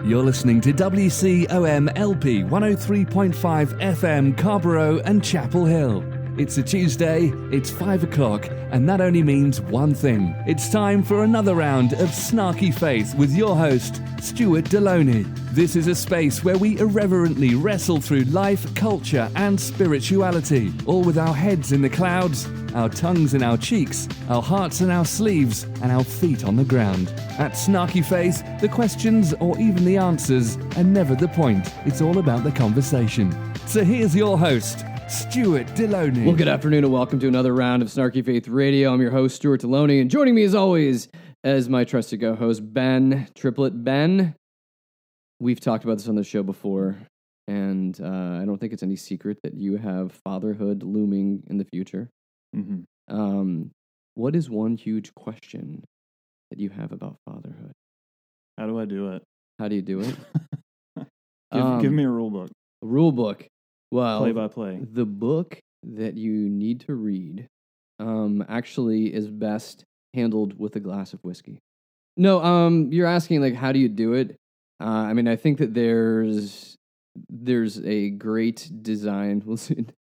You're listening to WCOM LP 103.5 FM Carborough and Chapel Hill. It's a Tuesday, it's 5 o'clock, and that only means one thing. It's time for another round of Snarky Faith with your host, Stuart Deloney. This is a space where we irreverently wrestle through life, culture, and spirituality, all with our heads in the clouds, our tongues in our cheeks, our hearts in our sleeves, and our feet on the ground. At Snarky Faith, the questions or even the answers are never the point. It's all about the conversation. So here's your host, Stuart Deloney. Well, good afternoon and welcome to another round of Snarky Faith Radio. I'm your host, Stuart Deloney, and joining me as always as my trusted co-host, Ben, Triplet Ben. We've talked about this on the show before, and I don't think it's any secret that you have fatherhood looming in the future. Mm-hmm. What is one huge question that you have about fatherhood? How do I do it? How do you do it? Give me a rule book. A rule book. Well, play by play. The book that you need to read actually is best handled with a glass of whiskey. No, you're asking, like, how do you do it? I mean, I think that there's a great design.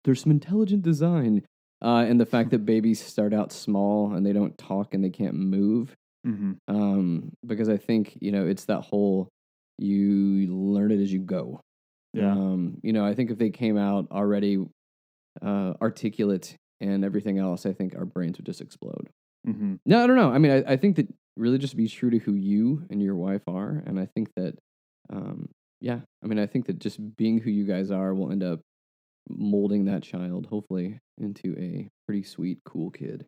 There's some intelligent design in the fact that babies start out small and they don't talk and they can't move. Mm-hmm. Because I think, it's that whole, you learn it as you go. Yeah. I think if they came out already articulate and everything else, I think our brains would just explode. Mm-hmm. No, I don't know. I mean, I think that really just be true to who you and your wife are. And I think that, I think that just being who you guys are will end up molding that child, hopefully, into a pretty sweet, cool kid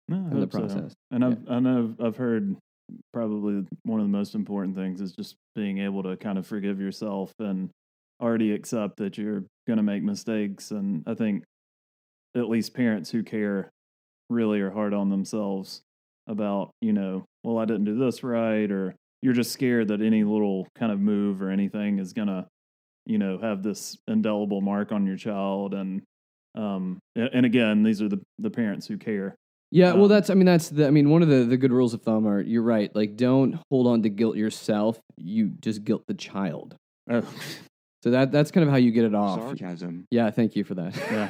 in the process. So. And I've heard probably one of the most important things is just being able to kind of forgive yourself and already accept that you're going to make mistakes. And I think at least parents who care really are hard on themselves about, well, I didn't do this right, or you're just scared that any little kind of move or anything is going to, have this indelible mark on your child. And again, these are the parents who care. Yeah, well, one of the good rules of thumb are, you're right, like, don't hold on to guilt yourself, you just guilt the child. So that's kind of how you get it off. Sarcasm. Yeah, thank you for that. Yeah.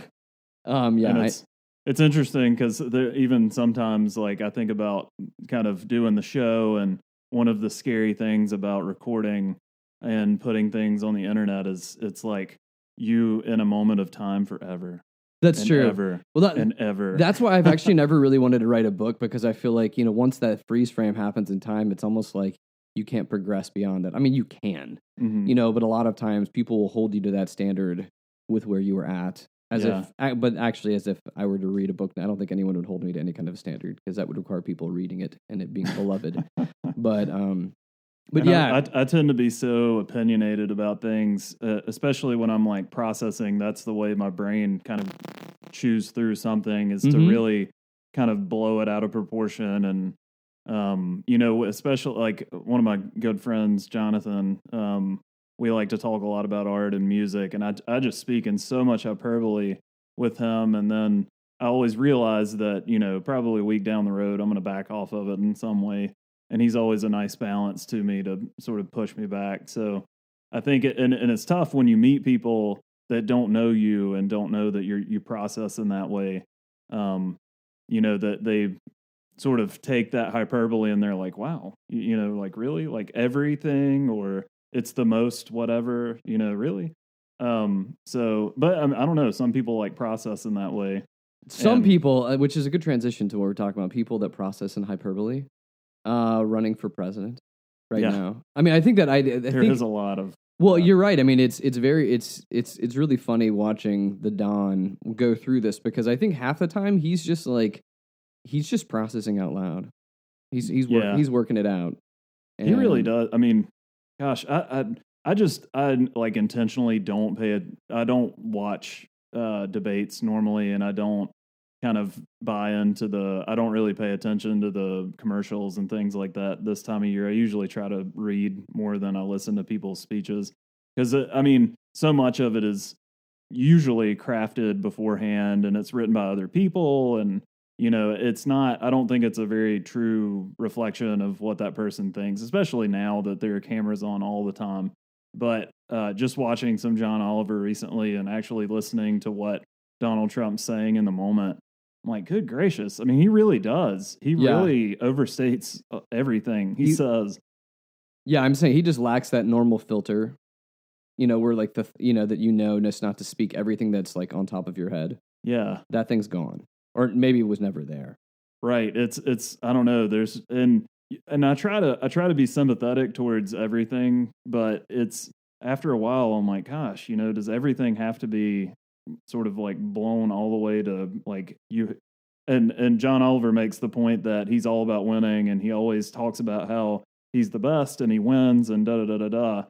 And it's interesting because even sometimes, like, I think about kind of doing the show, and one of the scary things about recording and putting things on the internet is it's like you in a moment of time forever. That's true. Ever. Ever. That's why I've actually never really wanted to write a book, because I feel like, once that freeze frame happens in time, it's almost like you can't progress beyond that. I mean, you can, but a lot of times people will hold you to that standard with where you were at, as if I were to read a book. I don't think anyone would hold me to any kind of standard, because that would require people reading it and it being beloved. But yeah, I tend to be so opinionated about things, especially when I'm like processing. That's the way my brain kind of chews through something, is to really kind of blow it out of proportion. And, especially like one of my good friends, Jonathan, we like to talk a lot about art and music, and I just speak in so much hyperbole with him. And then I always realize that, probably a week down the road, I'm going to back off of it in some way. And he's always a nice balance to me to sort of push me back. So I think, and it's tough when you meet people that don't know you and don't know that you process in that way, that they sort of take that hyperbole and they're like, wow, like really, like everything, or it's the most whatever, really. But I don't know. Some people like process in that way. Some people, which is a good transition to what we're talking about, people that process in hyperbole. Running for president now. I mean, I think that there is a lot of. Well, you're right. I mean, it's really funny watching the Don go through this, because I think half the time he's just processing out loud. He's working it out. And he really does. I mean, gosh, I like intentionally I don't watch debates normally, and I don't kind of buy into I don't really pay attention to the commercials and things like that this time of year. I usually try to read more than I listen to people's speeches, because so much of it is usually crafted beforehand and it's written by other people, and it's not, I don't think it's a very true reflection of what that person thinks, especially now that there are cameras on all the time. But just watching some John Oliver recently and actually listening to what Donald Trump's saying in the moment, I'm like, good gracious. I mean, he really does. He really overstates everything he says. Yeah, I'm saying he just lacks that normal filter, where like that just not to speak everything that's like on top of your head. Yeah. That thing's gone. Or maybe it was never there. Right. It's I don't know. And I try to be sympathetic towards everything, but it's after a while I'm like, gosh, does everything have to be sort of like blown all the way to like you? And John Oliver makes the point that he's all about winning, and he always talks about how he's the best and he wins and da da da da da.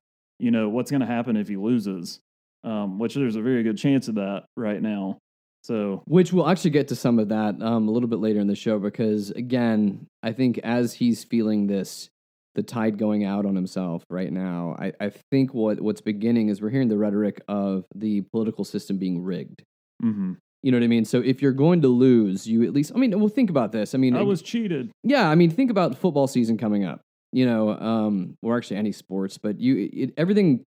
What's going to happen if he loses? Which there's a very good chance of that right now. So, which we'll actually get to some of that a little bit later in the show, because again, I think as he's feeling the tide going out on himself right now, I think what's beginning is we're hearing the rhetoric of the political system being rigged. Mm-hmm. You know what I mean? So if you're going to lose, you at least, well, think about this. I mean, I was cheated. Yeah, think about football season coming up. Or actually any sports, but everything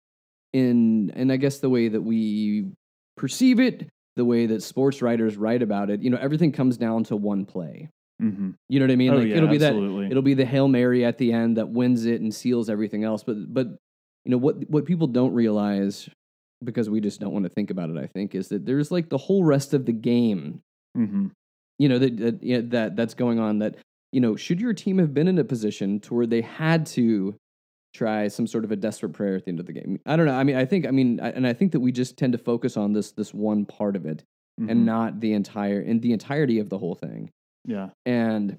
and I guess the way that we perceive it, the way that sports writers write about it, everything comes down to one play. Mm-hmm. You know what I mean? Oh, like yeah, it'll be absolutely. it'll be the Hail Mary at the end that wins it and seals everything else. But what people don't realize, because we just don't want to think about it, I think, is that there's like the whole rest of the game. Mm-hmm. That's going on. That should your team have been in a position to where they had to try some sort of a desperate prayer at the end of the game. I don't know. I think that we just tend to focus on this one part of it, mm-hmm. and not the entirety of the whole thing. Yeah. And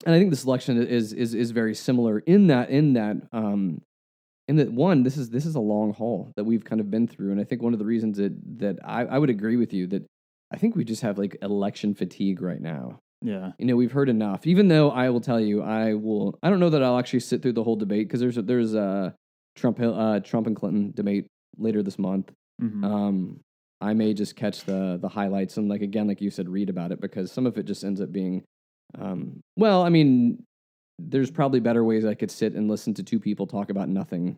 I think the selection is very similar in that one, this is a long haul that we've kind of been through. And I think one of the reasons that I would agree with you that I think we just have like election fatigue right now. Yeah. We've heard enough. Even though I will tell you, I don't know that I'll actually sit through the whole debate, because there's a Trump and Clinton debate later this month. Mm-hmm. I may just catch the highlights and like you said, read about it, because some of it just ends up being, there's probably better ways I could sit and listen to two people talk about nothing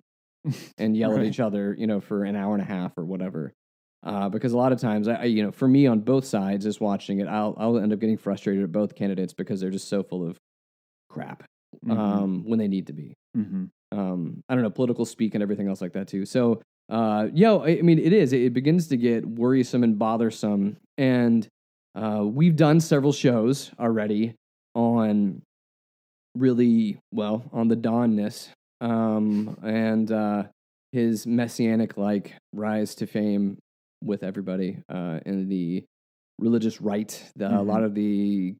and yell at each other, for an hour and a half or whatever. Because a lot of times, for me on both sides, just watching it, I'll end up getting frustrated at both candidates because they're just so full of crap when they need to be. Mm-hmm. I don't know, political speak and everything else like that too. So, it begins to get worrisome and bothersome. And we've done several shows already on on the Donness and his messianic like rise to fame with everybody in the religious right, a lot of the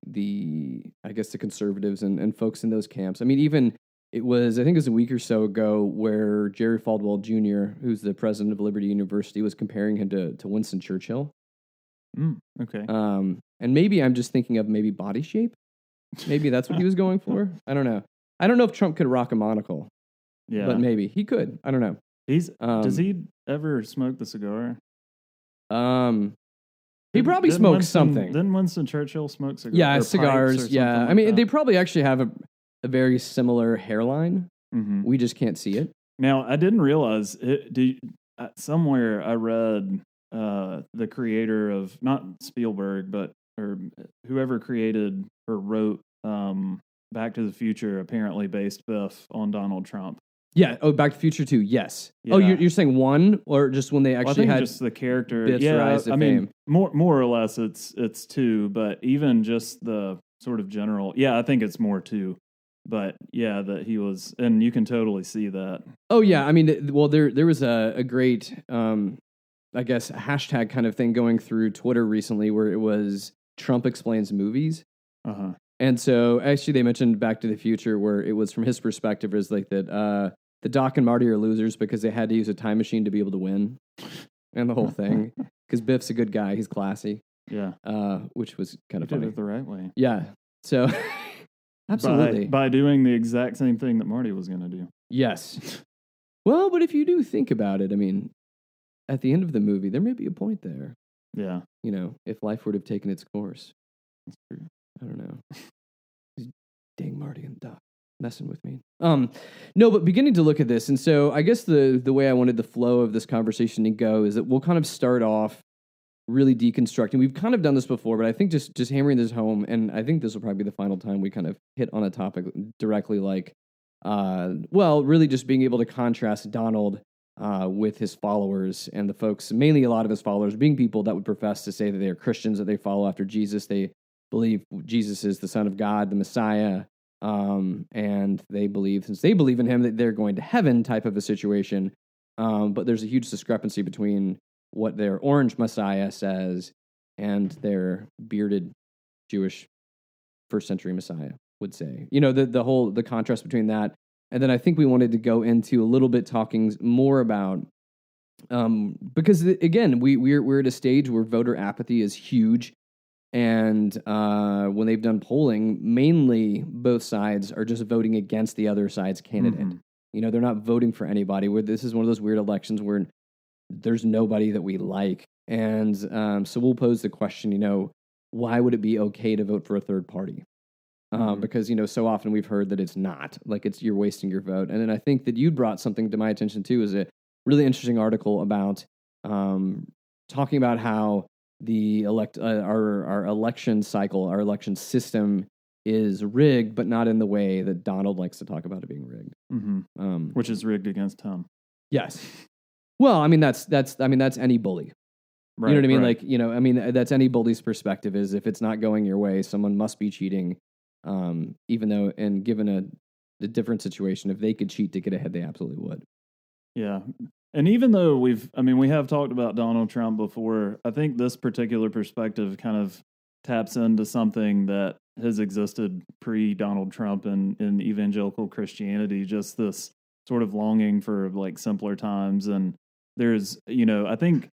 I guess the conservatives and folks in those camps. Even I think it was a week or so ago where Jerry Falwell Jr., who's the president of Liberty University, was comparing him to Winston Churchill. Okay. And maybe I'm just thinking of maybe body shape. Maybe that's what he was going for. I don't know. I don't know if Trump could rock a monocle. Yeah, but maybe he could. I don't know. Does he ever smoke the cigar? He probably smokes something. Didn't Winston Churchill smoke cigars? Yeah, cigars. Yeah, like they probably actually have a very similar hairline. Mm-hmm. We just can't see it. Now, I didn't realize it. Somewhere I read the creator of, not Spielberg, or whoever created or wrote Back to the Future apparently based Biff on Donald Trump. Yeah. Oh, Back to the Future 2. Yes. Yeah. Oh, you're saying one, or just when they actually had just the character? Biff's rise to fame. More or less, it's two. But even just the sort of general, I think it's more two. But that he was, and you can totally see that. Oh yeah, there was a great, I guess, hashtag kind of thing going through Twitter recently where it was Trump explains movies. Uh-huh. And so actually they mentioned Back to the Future where it was from his perspective is like that the Doc and Marty are losers because they had to use a time machine to be able to win, and the whole thing. Because Biff's a good guy, he's classy. Yeah. Which was kind of funny. funny. Did it the right way. Yeah. So absolutely. By doing the exact same thing that Marty was going to do. Yes. Well, but if you do think about it, at the end of the movie, there may be a point there. Yeah. If life would have taken its course. That's true. I don't know. Dang Marty and Doc messing with me. No, but beginning to look at this, and so I guess the way I wanted the flow of this conversation to go is that we'll kind of start off really deconstructing. We've kind of done this before, but I think just hammering this home, and I think this will probably be the final time we kind of hit on a topic directly, like, really just being able to contrast Donald with his followers and the folks, mainly a lot of his followers, being people that would profess to say that they are Christians, that they follow after Jesus, they believe Jesus is the Son of God, the Messiah, and they believe, since they believe in him, that they're going to heaven type of a situation. But there's a huge discrepancy between what their orange Messiah says and their bearded Jewish first century Messiah would say. You know, the contrast between that. And then I think we wanted to go into a little bit talking more about, because again, we're at a stage where voter apathy is huge. And when they've done polling, mainly both sides are just voting against the other side's candidate. Mm-hmm. You know, they're not voting for anybody. Where this is one of those weird elections where there's nobody that we like. And so we'll pose the question, you know, why would it be okay to vote for a third party? Because, you know, so often we've heard that it's not, like you're wasting your vote. And then I think that you brought something to my attention too, is a really interesting article about talking about how the our election cycle, our election system is rigged, but not in the way that Donald likes to talk about it being rigged. Mm-hmm. Which is rigged against him. Yes. Well, I mean, that's any bully. Right, you know what I mean? Right. Like, you know, I mean, that's any bully's perspective is if it's not going your way, someone must be cheating. Even though, and given a different situation, if they could cheat to get ahead, they absolutely would. Yeah. And even though we have talked about Donald Trump before, I think this particular perspective kind of taps into something that has existed pre-Donald Trump in evangelical Christianity, just this sort of longing for like simpler times. And there's, you know, I think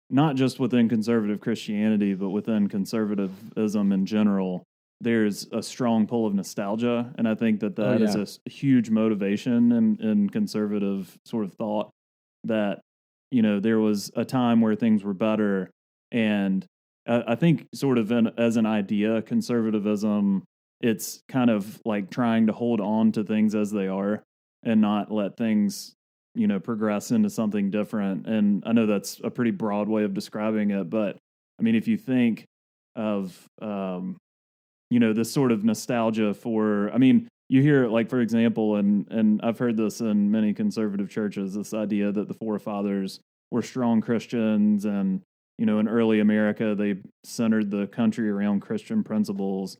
not just within conservative Christianity, but within conservatism in general, there's a strong pull of nostalgia. And I think that is a huge motivation in conservative sort of thought that, you know, there was a time where things were better. And I think sort of as an idea, conservatism, it's kind of like trying to hold on to things as they are and not let things, you know, progress into something different. And I know that's a pretty broad way of describing it, but I mean, if you think of, you know, this sort of nostalgia for, I mean, you hear like, for example, and I've heard this in many conservative churches, this idea that the forefathers were strong Christians and, you know, in early America, they centered the country around Christian principles,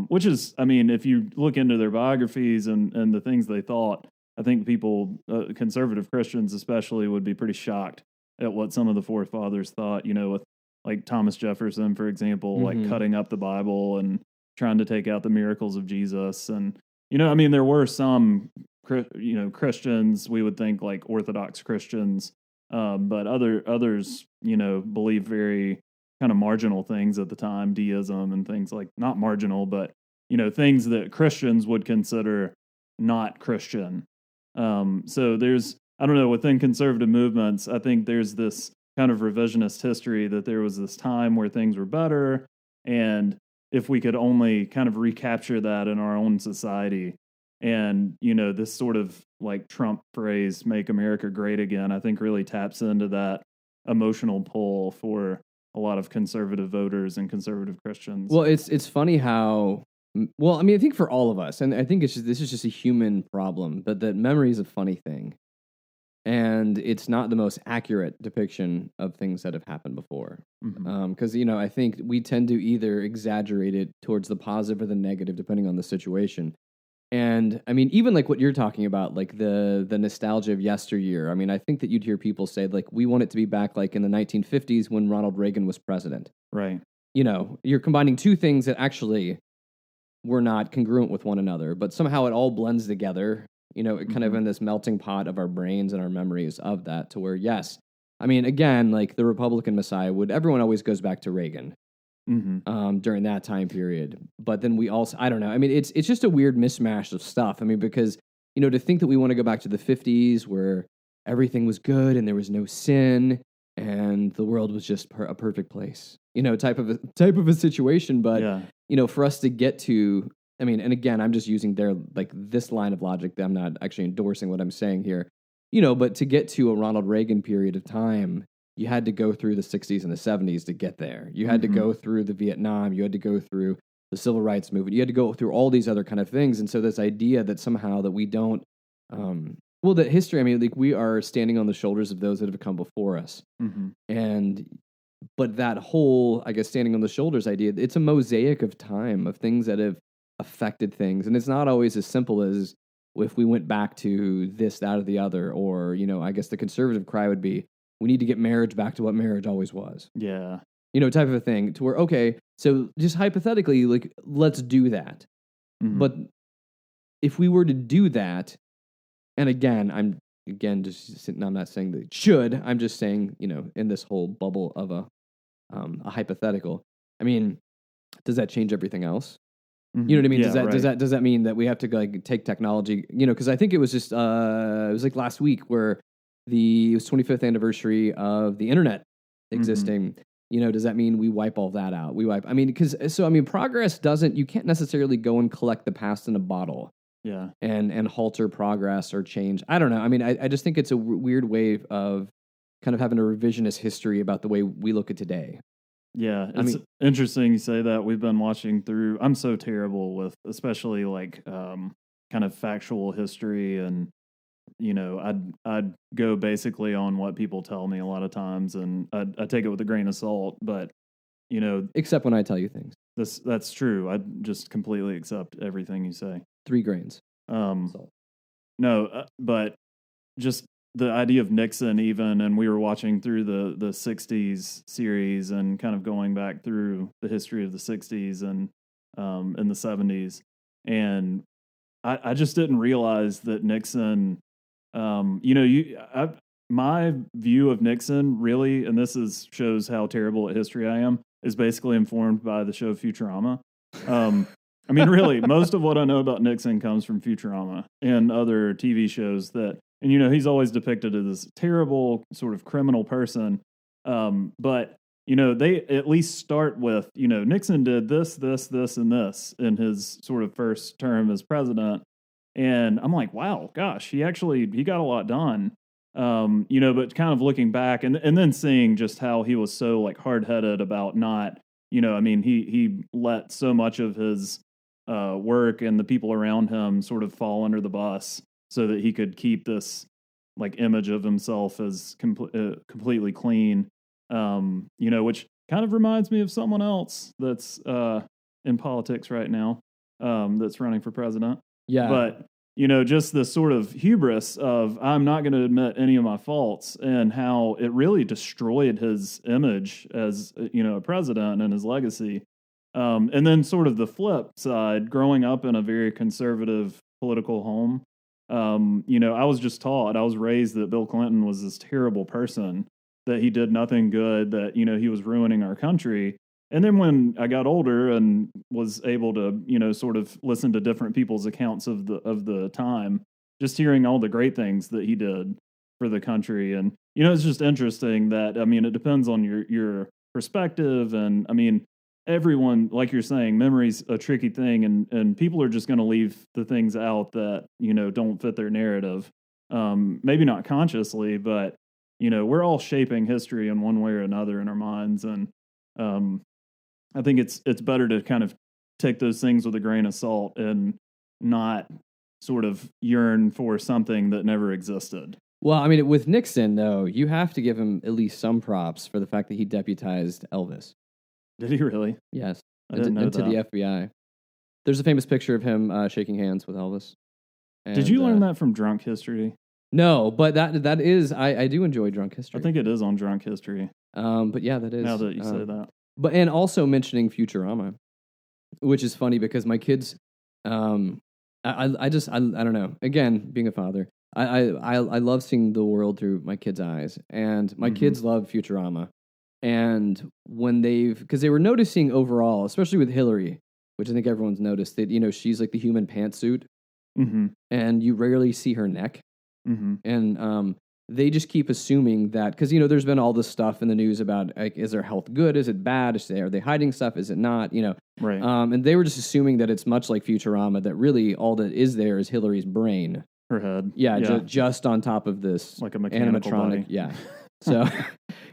which is, I mean, if you look into their biographies and the things they thought, I think people, conservative Christians especially, would be pretty shocked at what some of the forefathers thought, you know, with like Thomas Jefferson, for example, like cutting up the Bible and trying to take out the miracles of Jesus. And, you know, I mean, there were some, you know, Christians, we would think like Orthodox Christians, but others, you know, believe very kind of marginal things at the time, deism and things like, not marginal, but, you know, things that Christians would consider not Christian. So there's, I don't know, within conservative movements, I think there's this kind of revisionist history that there was this time where things were better. And if we could only kind of recapture that in our own society and, you know, this sort of like Trump phrase, make America great again, I think really taps into that emotional pull for a lot of conservative voters and conservative Christians. Well, it's funny how, well, I mean, I think for all of us, and I think this is just a human problem, but that memory is a funny thing. And it's not the most accurate depiction of things that have happened before. Because, you know, I think we tend to either exaggerate it towards the positive or the negative, depending on the situation. And, I mean, even like what you're talking about, like the nostalgia of yesteryear. I mean, I think that you'd hear people say, like, we want it to be back like in the 1950s when Ronald Reagan was president. Right. You know, you're combining two things that actually were not congruent with one another, but somehow it all blends together. You know, kind of in this melting pot of our brains and our memories of that to where, yes, I mean, again, like the Republican Messiah everyone always goes back to Reagan during that time period. But then we also, I don't know. I mean, it's just a weird mismatch of stuff. I mean, because, you know, to think that we want to go back to the 50s where everything was good and there was no sin and the world was just a perfect place, type of a situation. But for us to get to, I mean, and again, I'm just using this line of logic. That I'm not actually endorsing what I'm saying here, but to get to a Ronald Reagan period of time, you had to go through the 60s and the 70s to get there. You had to go through the Vietnam. You had to go through the civil rights movement. You had to go through all these other kind of things. And so this idea that somehow that we don't, that history, I mean, like we are standing on the shoulders of those that have come before us. But that whole, I guess, standing on the shoulders idea, it's a mosaic of time, of things that have affected things. And it's not always as simple as if we went back to this, that, or the other, or, I guess the conservative cry would be, we need to get marriage back to what marriage always was. Yeah. Type of a thing to where, okay, so just hypothetically, like, let's do that. But if we were to do that, and I'm not saying that it should, I'm just saying, in this whole bubble of a hypothetical, I mean, does that change everything else? You know what I mean? Yeah, does that mean that we have to take technology, because I think it was just, it was like last week where it was 25th anniversary of the internet existing. Does that mean we wipe all that out? Progress you can't necessarily go and collect the past in a bottle. Yeah. And halter progress or change. I don't know. I mean, I just think it's a weird way of kind of having a revisionist history about the way we look at today. Yeah. It's interesting you say that. We've been watching through, I'm so terrible with especially kind of factual history, and I'd go basically on what people tell me a lot of times, and I take it with a grain of salt, but except when I tell you things. That's true. I just completely accept everything you say. 3 grains. Salt. No, but just the idea of Nixon even, and we were watching through the 60s series and kind of going back through the history of the 60s and in the 70s, and I just didn't realize that Nixon, my view of Nixon really, and this shows how terrible at history I am, is basically informed by the show Futurama. I mean, really, most of what I know about Nixon comes from Futurama and other TV shows and he's always depicted as this terrible sort of criminal person. But they at least start with, Nixon did this, this, this, and this in his sort of first term as president. And I'm like, wow, gosh, he got a lot done. But kind of looking back and then seeing just how he was so hard-headed about not, he let so much of his work and the people around him sort of fall under the bus so that he could keep this image of himself as completely clean, which kind of reminds me of someone else that's in politics right now, that's running for president. Yeah. But, just the sort of hubris of I'm not going to admit any of my faults, and how it really destroyed his image as, a president and his legacy. And then sort of the flip side, growing up in a very conservative political home, I was just taught, I was raised that Bill Clinton was this terrible person, that he did nothing good, that, he was ruining our country. And then when I got older and was able to, sort of listen to different people's accounts of the time, just hearing all the great things that he did for the country. And, it's just interesting that, it depends on your perspective. And everyone, like you're saying, memory's a tricky thing, and people are just going to leave the things out that, don't fit their narrative. Maybe not consciously, but, we're all shaping history in one way or another in our minds. And I think it's better to kind of take those things with a grain of salt and not sort of yearn for something that never existed. Well, with Nixon, though, you have to give him at least some props for the fact that he deputized Elvis. Did he really? Yes. I didn't know into that. the FBI. There's a famous picture of him shaking hands with Elvis. And, did you learn that from Drunk History? No, but that is, I do enjoy Drunk History. I think it is on Drunk History. But yeah, that is. Now that you say that. But, and also mentioning Futurama, which is funny because my kids, I don't know. Again, being a father, I love seeing the world through my kids' eyes, and my kids love Futurama. And when because they were noticing overall, especially with Hillary, which I think everyone's noticed, that, she's like the human pantsuit, and you rarely see her neck. And they just keep assuming that, because, there's been all this stuff in the news about, like, is their health good? Is it bad? Are they hiding stuff? Is it not? Right. And they were just assuming that it's much like Futurama, that really all that is there is Hillary's brain. Her head. Yeah, just on top of this like a mechanical animatronic. body. Yeah. So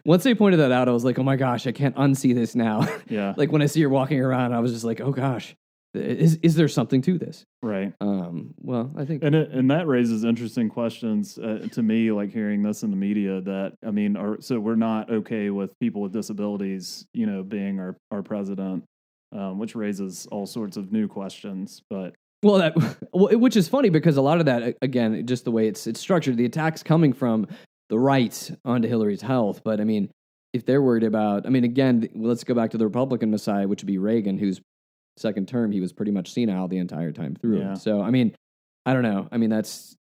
once they pointed that out, I was like, oh my gosh, I can't unsee this now. Yeah. Like when I see her walking around, I was just like, oh gosh, is there something to this? Right. Well, I think, and that raises interesting questions to me, like hearing this in the media. That so we're not okay with people with disabilities, being our president, which raises all sorts of new questions. But which is funny because a lot of that, again, just the way it's structured, the attack's coming from the right onto Hillary's health. But if they're worried about, again, let's go back to the Republican Messiah, which would be Reagan, whose second term he was pretty much senile the entire time through. Yeah. So I don't know. That's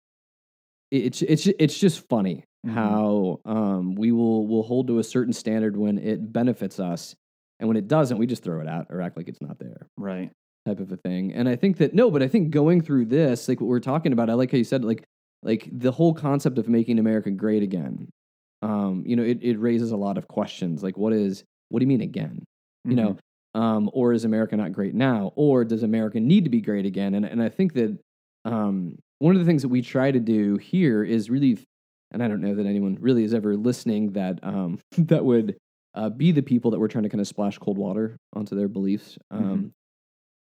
it's just funny how we'll hold to a certain standard when it benefits us, and when it doesn't, we just throw it out or act like it's not there. Right. Type of a thing. And I think I think going through this, like what we're talking about, I like how you said, like the whole concept of making America great again. It raises a lot of questions. Like, what do you mean again? Or is America not great now? Or does America need to be great again? And I think that one of the things that we try to do here is really, and I don't know that anyone really is ever listening that that would be the people that we're trying to kind of splash cold water onto their beliefs.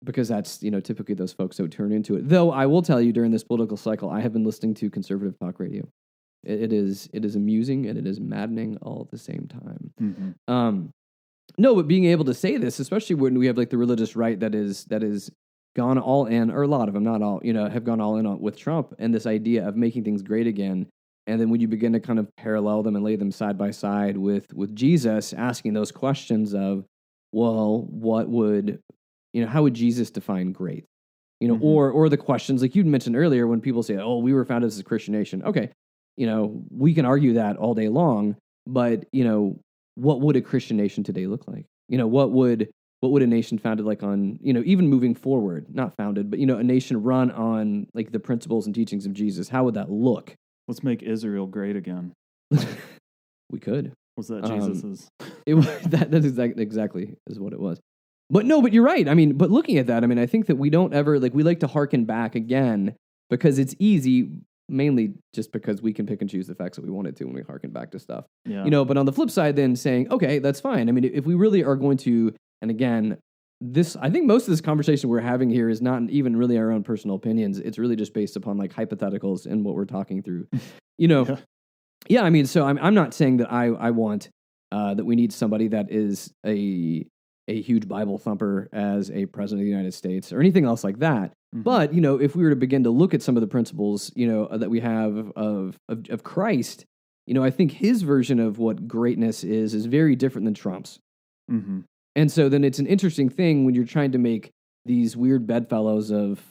Because that's, typically those folks that would turn into it. Though I will tell you, during this political cycle, I have been listening to conservative talk radio. It is amusing and it is maddening all at the same time. No, but being able to say this, especially when we have like the religious right that is gone all in, or a lot of them, not all, have gone all in on with Trump and this idea of making things great again. And then when you begin to kind of parallel them and lay them side by side with Jesus, asking those questions of, well, what would, how would Jesus define great? Or the questions like you mentioned earlier when people say, oh, we were founded as a Christian nation. Okay, we can argue that all day long, but, what would a Christian nation today look like? What would a nation founded like on, even moving forward, not founded, but, a nation run on like the principles and teachings of Jesus? How would that look? Let's make Israel great again. We could. Was that Jesus's? That's exactly is what it was. But no, but you're right. But looking at that, I think that we don't ever, we like to hearken back again because it's easy, mainly just because we can pick and choose the facts that we wanted to when we hearken back to stuff. Yeah. But on the flip side, then saying, okay, that's fine. If we really are going to, and again, I think most of this conversation we're having here is not even really our own personal opinions. It's really just based upon like hypotheticals and what we're talking through. Yeah. So I'm not saying that I want that we need somebody that is a huge Bible thumper as a president of the United States or anything else like that. But, if we were to begin to look at some of the principles, that we have of Christ, I think his version of what greatness is very different than Trump's. And so then it's an interesting thing when you're trying to make these weird bedfellows of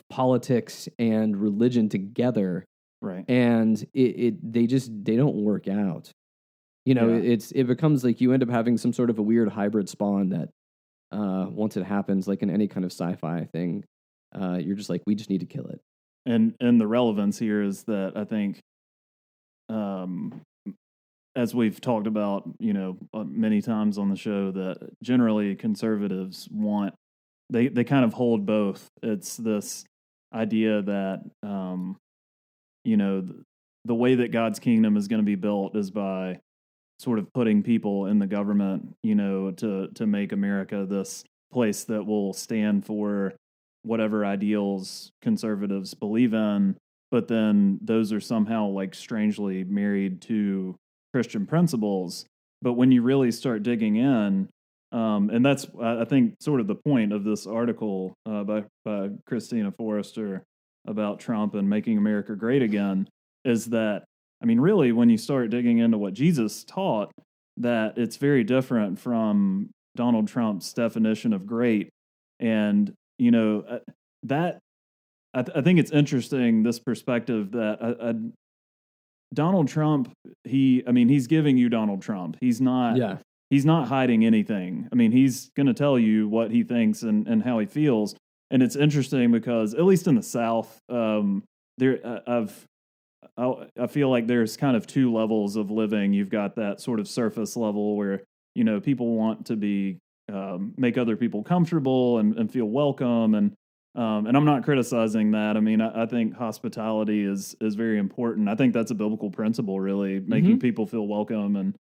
politics and religion together. Right. And they don't work out. It becomes like you end up having some sort of a weird hybrid spawn that once it happens, like in any kind of sci-fi thing, you're just like, we just need to kill it. And the relevance here is that I think, as we've talked about, many times on the show, that generally conservatives want, they kind of hold both. It's this idea that, the way that God's kingdom is going to be built is by sort of putting people in the government, to make America this place that will stand for whatever ideals conservatives believe in, but then those are somehow like strangely married to Christian principles. But when you really start digging in, and that's, I think, sort of the point of this article by Christina Forrester about Trump and making America great again, is that, really, when you start digging into what Jesus taught, that it's very different from Donald Trump's definition of great. And, that I think it's interesting, this perspective that Donald Trump, he's giving you Donald Trump. He's not hiding anything. He's going to tell you what he thinks and how he feels. And it's interesting because, at least in the South, I feel like there's kind of two levels of living. You've got that sort of surface level where, people want to be, make other people comfortable and feel welcome. And I'm not criticizing that. I mean, I think hospitality is very important. I think that's a biblical principle, really, making people feel welcome and,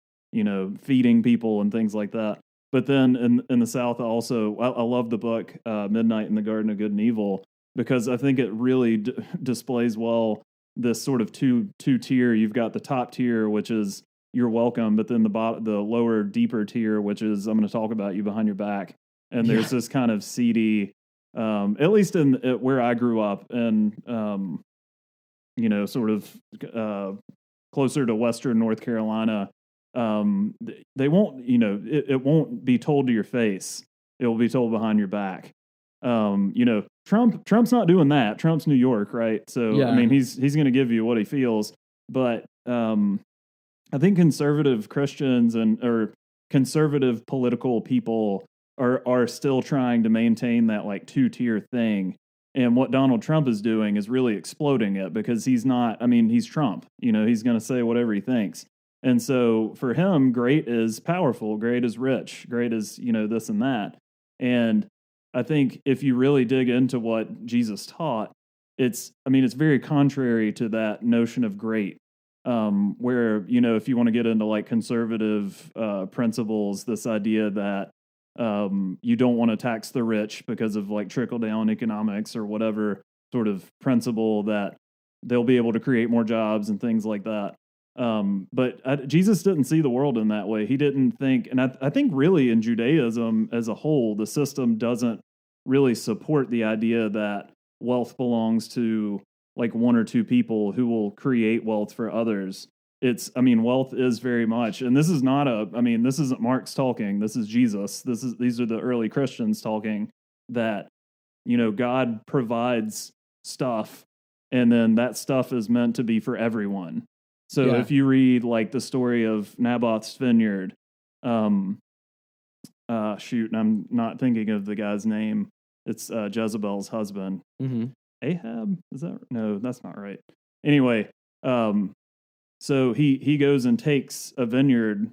feeding people and things like that. But then in the South, I love the book Midnight in the Garden of Good and Evil, because I think it really displays well this sort of two tier. You've got the top tier, which is you're welcome, but then the lower, deeper tier, which is I'm going to talk about you behind your back. And there's this kind of seedy, at least where I grew up, and sort of closer to Western North Carolina. They won't, it won't be told to your face. It will be told behind your back. Trump's not doing that. Trump's New York, right? So, I mean, he's going to give you what he feels. But I think conservative Christians or conservative political people are still trying to maintain that like two-tier thing. And what Donald Trump is doing is really exploding it, because he's Trump. He's going to say whatever he thinks. And so for him, great is powerful, great is rich, great is, this and that. And I think if you really dig into what Jesus taught, it's very contrary to that notion of great, where, if you want to get into like conservative principles, this idea that you don't want to tax the rich because of like trickle-down economics or whatever sort of principle that they'll be able to create more jobs and things like that. But Jesus didn't see the world in that way. He didn't think, and I think really in Judaism as a whole, the system doesn't really support the idea that wealth belongs to like one or two people who will create wealth for others. Wealth is very much, and this is this isn't Marx talking, this is Jesus. These are the early Christians talking, that, God provides stuff, and then that stuff is meant to be for everyone. So if you read like the story of Naboth's vineyard, and I'm not thinking of the guy's name. It's Jezebel's husband. Mm-hmm. Ahab? Is that? No, that's not right. Anyway, so he goes and takes a vineyard.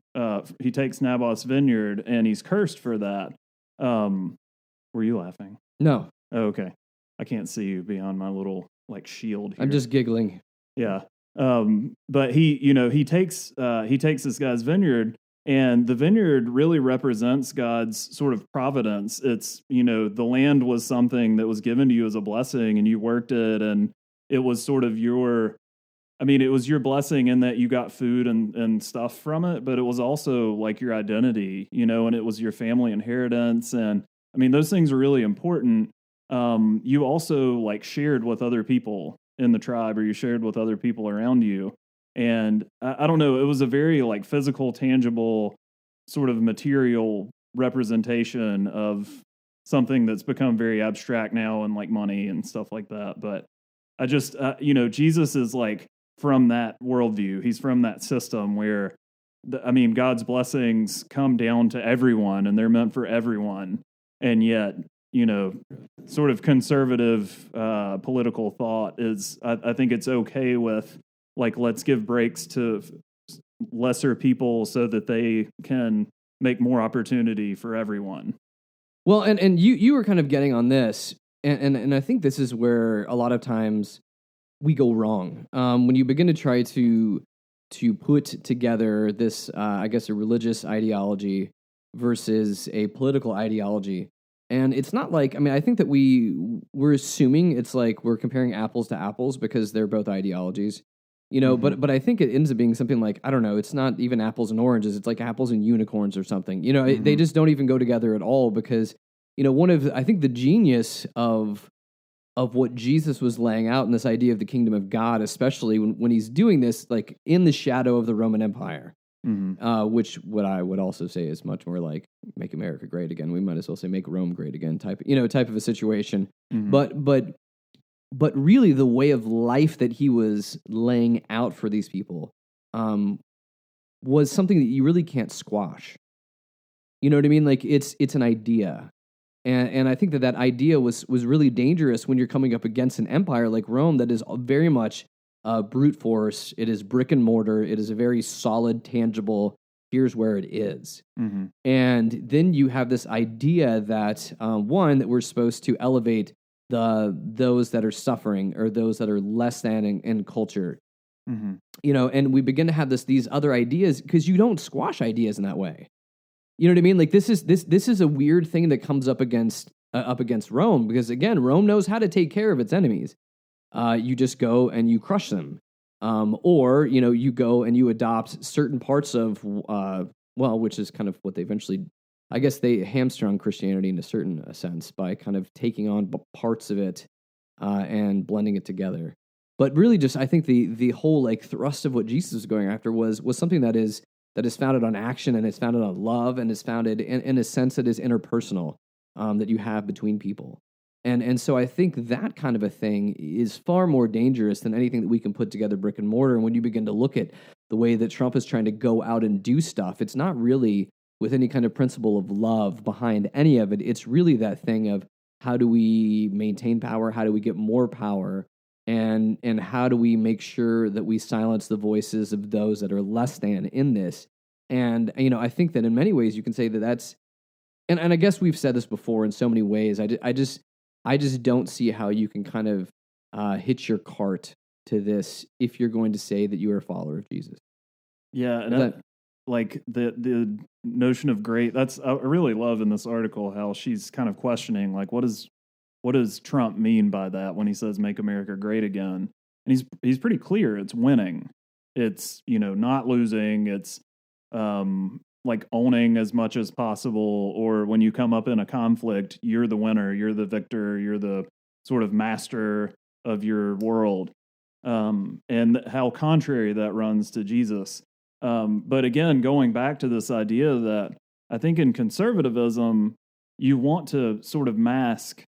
He takes Naboth's vineyard, and he's cursed for that. Were you laughing? No. Oh, okay. I can't see you beyond my little like shield here. I'm just giggling. Yeah. But he takes this guy's vineyard, and the vineyard really represents God's sort of providence. It's, the land was something that was given to you as a blessing, and you worked it, and it was sort of it was your blessing in that you got food and stuff from it, but it was also like your identity, and it was your family inheritance. And those things are really important. You also like shared with other people in the tribe, or you shared with other people around you. And I don't know, it was a very like physical, tangible sort of material representation of something that's become very abstract now, and like money and stuff like that. But I just, Jesus is like from that worldview. He's from that system where, God's blessings come down to everyone, and they're meant for everyone. And yet, sort of conservative political thought is, I think it's okay with, like, let's give breaks to lesser people so that they can make more opportunity for everyone. Well, and you were kind of getting on this, and I think this is where a lot of times we go wrong. When you begin to try to put together this, I guess, a religious ideology versus a political ideology. And it's not like, I think that we're assuming it's like we're comparing apples to apples because they're both ideologies, mm-hmm. but I think it ends up being something like, I don't know, it's not even apples and oranges, it's like apples and unicorns or something. Mm-hmm. They just don't even go together at all, because, I think the genius of what Jesus was laying out in this idea of the kingdom of God, especially when he's doing this, like in the shadow of the Roman Empire, mm-hmm. Which what I would also say is much more like make America great again. We might as well say make Rome great again type of a situation. Mm-hmm. But really the way of life that he was laying out for these people was something that you really can't squash. You know what I mean? Like it's an idea. And I think that idea was really dangerous when you're coming up against an empire like Rome that is very much brute force. It is brick and mortar. It is a very solid, tangible, here's where it is. Mm-hmm. And then you have this idea that, one, that we're supposed to elevate those that are suffering or those that are less than in culture. Mm-hmm. And we begin to have these other ideas because you don't squash ideas in that way. You know what I mean? Like this is a weird thing that comes up against Rome, because again, Rome knows how to take care of its enemies. You just go and you crush them, or you go and you adopt certain parts of which is kind of what they eventually. I guess they hamstrung Christianity in a certain sense by kind of taking on parts of it and blending it together. But really, just I think the whole like thrust of what Jesus was going after was something that is founded on action, and it's founded on love, and is founded in a sense that is interpersonal, that you have between people. And so I think that kind of a thing is far more dangerous than anything that we can put together brick and mortar. And when you begin to look at the way that Trump is trying to go out and do stuff, it's not really with any kind of principle of love behind any of it. It's really that thing of how do we maintain power? How do we get more power? And how do we make sure that we silence the voices of those that are less than in this? And, I think that in many ways you can say that that's, and I guess we've said this before in so many ways. I just don't see how you can kind of hitch your cart to this if you're going to say that you are a follower of Jesus. Yeah, and like the notion of great. I really love in this article how she's kind of questioning like what does Trump mean by that when he says "Make America Great Again"? And he's pretty clear. It's winning. It's not losing. It's like owning as much as possible. Or when you come up in a conflict, you're the winner. You're the victor. You're the sort of master of your world. And how contrary that runs to Jesus. But again, going back to this idea that I think in conservatism, you want to sort of mask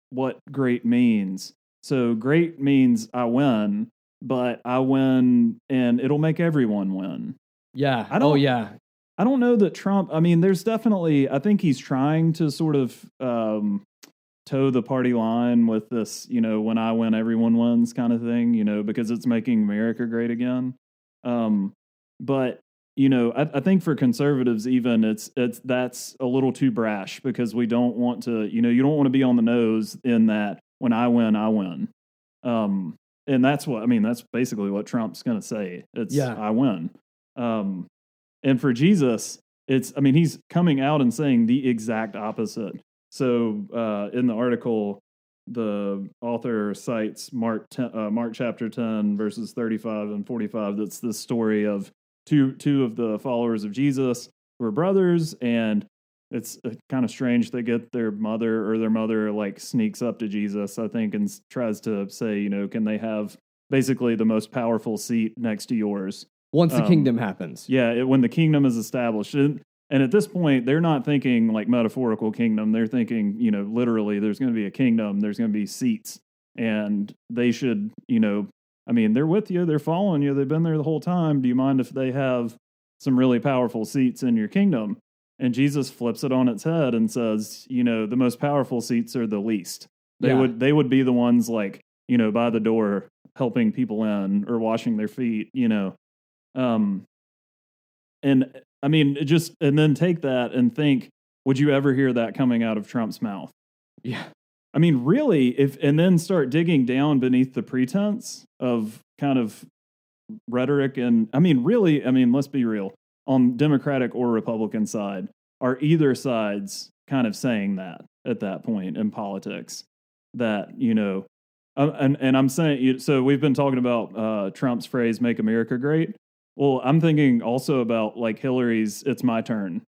what great means. So great means I win, but I win and it'll make everyone win. Yeah. I don't know that Trump, there's definitely, I think he's trying to sort of toe the party line with this, when I win, everyone wins kind of thing, because it's making America great again. But I think for conservatives, even that's a little too brash because we don't want to, you don't want to be on the nose in that when I win, I win. And that's that's basically what Trump's going to say. I win. And for Jesus, he's coming out and saying the exact opposite. So in the article, the author cites Mark chapter 10, verses 35 and 45. That's the story of two of the followers of Jesus who are brothers, and it's kind of strange. They get their mother like sneaks up to Jesus, I think, and tries to say, can they have basically the most powerful seat next to yours? Once the kingdom happens. Yeah, when the kingdom is established. And at this point, they're not thinking like metaphorical kingdom. They're thinking, literally, there's going to be a kingdom. There's going to be seats. And they should, they're with you. They're following you. They've been there the whole time. Do you mind if they have some really powerful seats in your kingdom? And Jesus flips it on its head and says, the most powerful seats are the least. They would be the ones like, by the door helping people in or washing their feet, and then take that and think, would you ever hear that coming out of Trump's mouth? Yeah. Really, and then start digging down beneath the pretense of kind of rhetoric. And let's be real, on Democratic or Republican side, are either sides kind of saying that at that point in politics that, and I'm saying, so we've been talking about Trump's phrase, "Make America Great." Well, I'm thinking also about like Hillary's "It's my turn."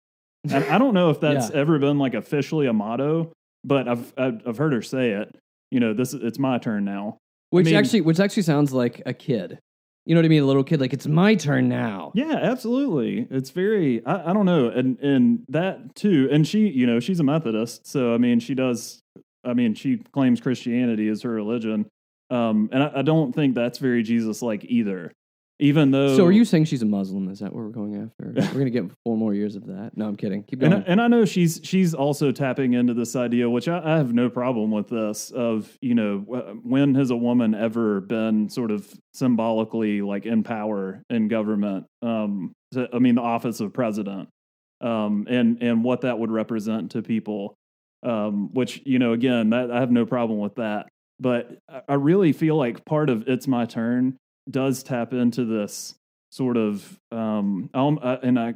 And I don't know if that's ever been like officially a motto, but I've heard her say it. It's my turn now. Which actually sounds like a kid. You know what I mean? A little kid, like, it's my turn now. Yeah, absolutely. It's very, I don't know, and that too. And she, she's a Methodist, so she claims Christianity is her religion. And I don't think that's very Jesus-like either. even though. So are you saying she's a Muslim? Is that what we're going after? We're going to get 4 more years of that. No, I'm kidding. Keep going. And I know she's also tapping into this idea, which I have no problem with this, of, when has a woman ever been sort of symbolically like in power in government? The office of president, and what that would represent to people, which, again, that I have no problem with that. But I really feel like part of It's My Turn does tap into this sort of, and I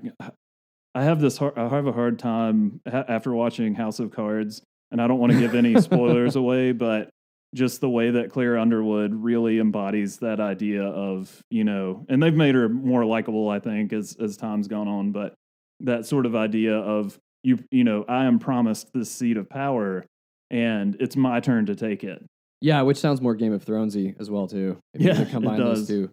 have a hard time after watching House of Cards, and I don't want to give any spoilers away, but just the way that Claire Underwood really embodies that idea of, and they've made her more likable, I think, as time's gone on, but that sort of idea of, I am promised this seat of power, and it's my turn to take it. Yeah, which sounds more Game of Thronesy as well too. If Yeah, you combine it does. those two.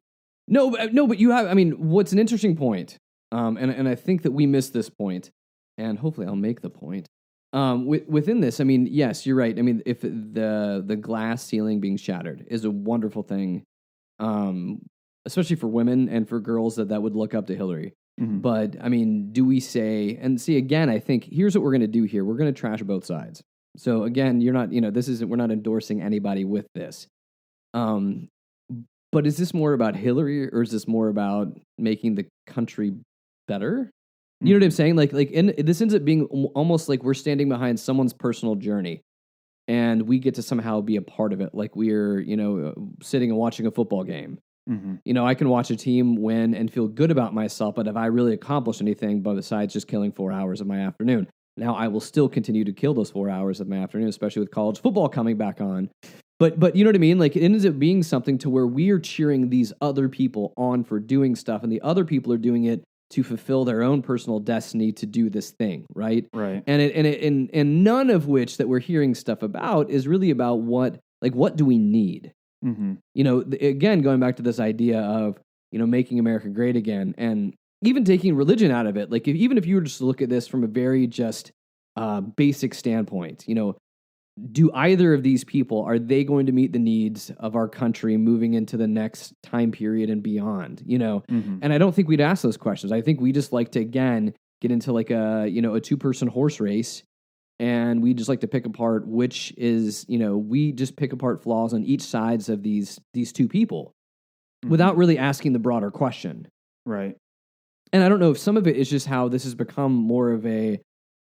No, but you have. I mean, what's an interesting point, and I think that we missed this point, and hopefully I'll make the point. Within this, I mean, yes, you're right. I mean, if the glass ceiling being shattered is a wonderful thing, especially for women and for girls that would look up to Hillary. Mm-hmm. But I mean, do we say, and see again? I think here's what we're going to do here. We're going to trash both sides. So again, you're not, we're not endorsing anybody with this. But is this more about Hillary, or is this more about making the country better? You know what I'm saying? This ends up being almost like we're standing behind someone's personal journey, and we get to somehow be a part of it. Like we're, sitting and watching a football game. Mm-hmm. I can watch a team win and feel good about myself, but have I really accomplished anything besides just killing 4 hours of my afternoon? Now, I will still continue to kill those 4 hours of my afternoon, especially with college football coming back on. But you know what I mean? Like, it ends up being something to where we are cheering these other people on for doing stuff, and the other people are doing it to fulfill their own personal destiny to do this thing, right? Right. And none of which that we're hearing stuff about is really about what do we need? Mm-hmm. Again, going back to this idea of, making America great again, and even taking religion out of it. Like, even if you were just to look at this from a very just basic standpoint, do either of these people, are they going to meet the needs of our country moving into the next time period and beyond? Mm-hmm. And I don't think we'd ask those questions. I think we just like to, again, get into like a 2-person horse race, and we just like to pick apart which is, we just pick apart flaws on each sides of these two people, mm-hmm. without really asking the broader question. Right. And I don't know if some of it is just how this has become more of a,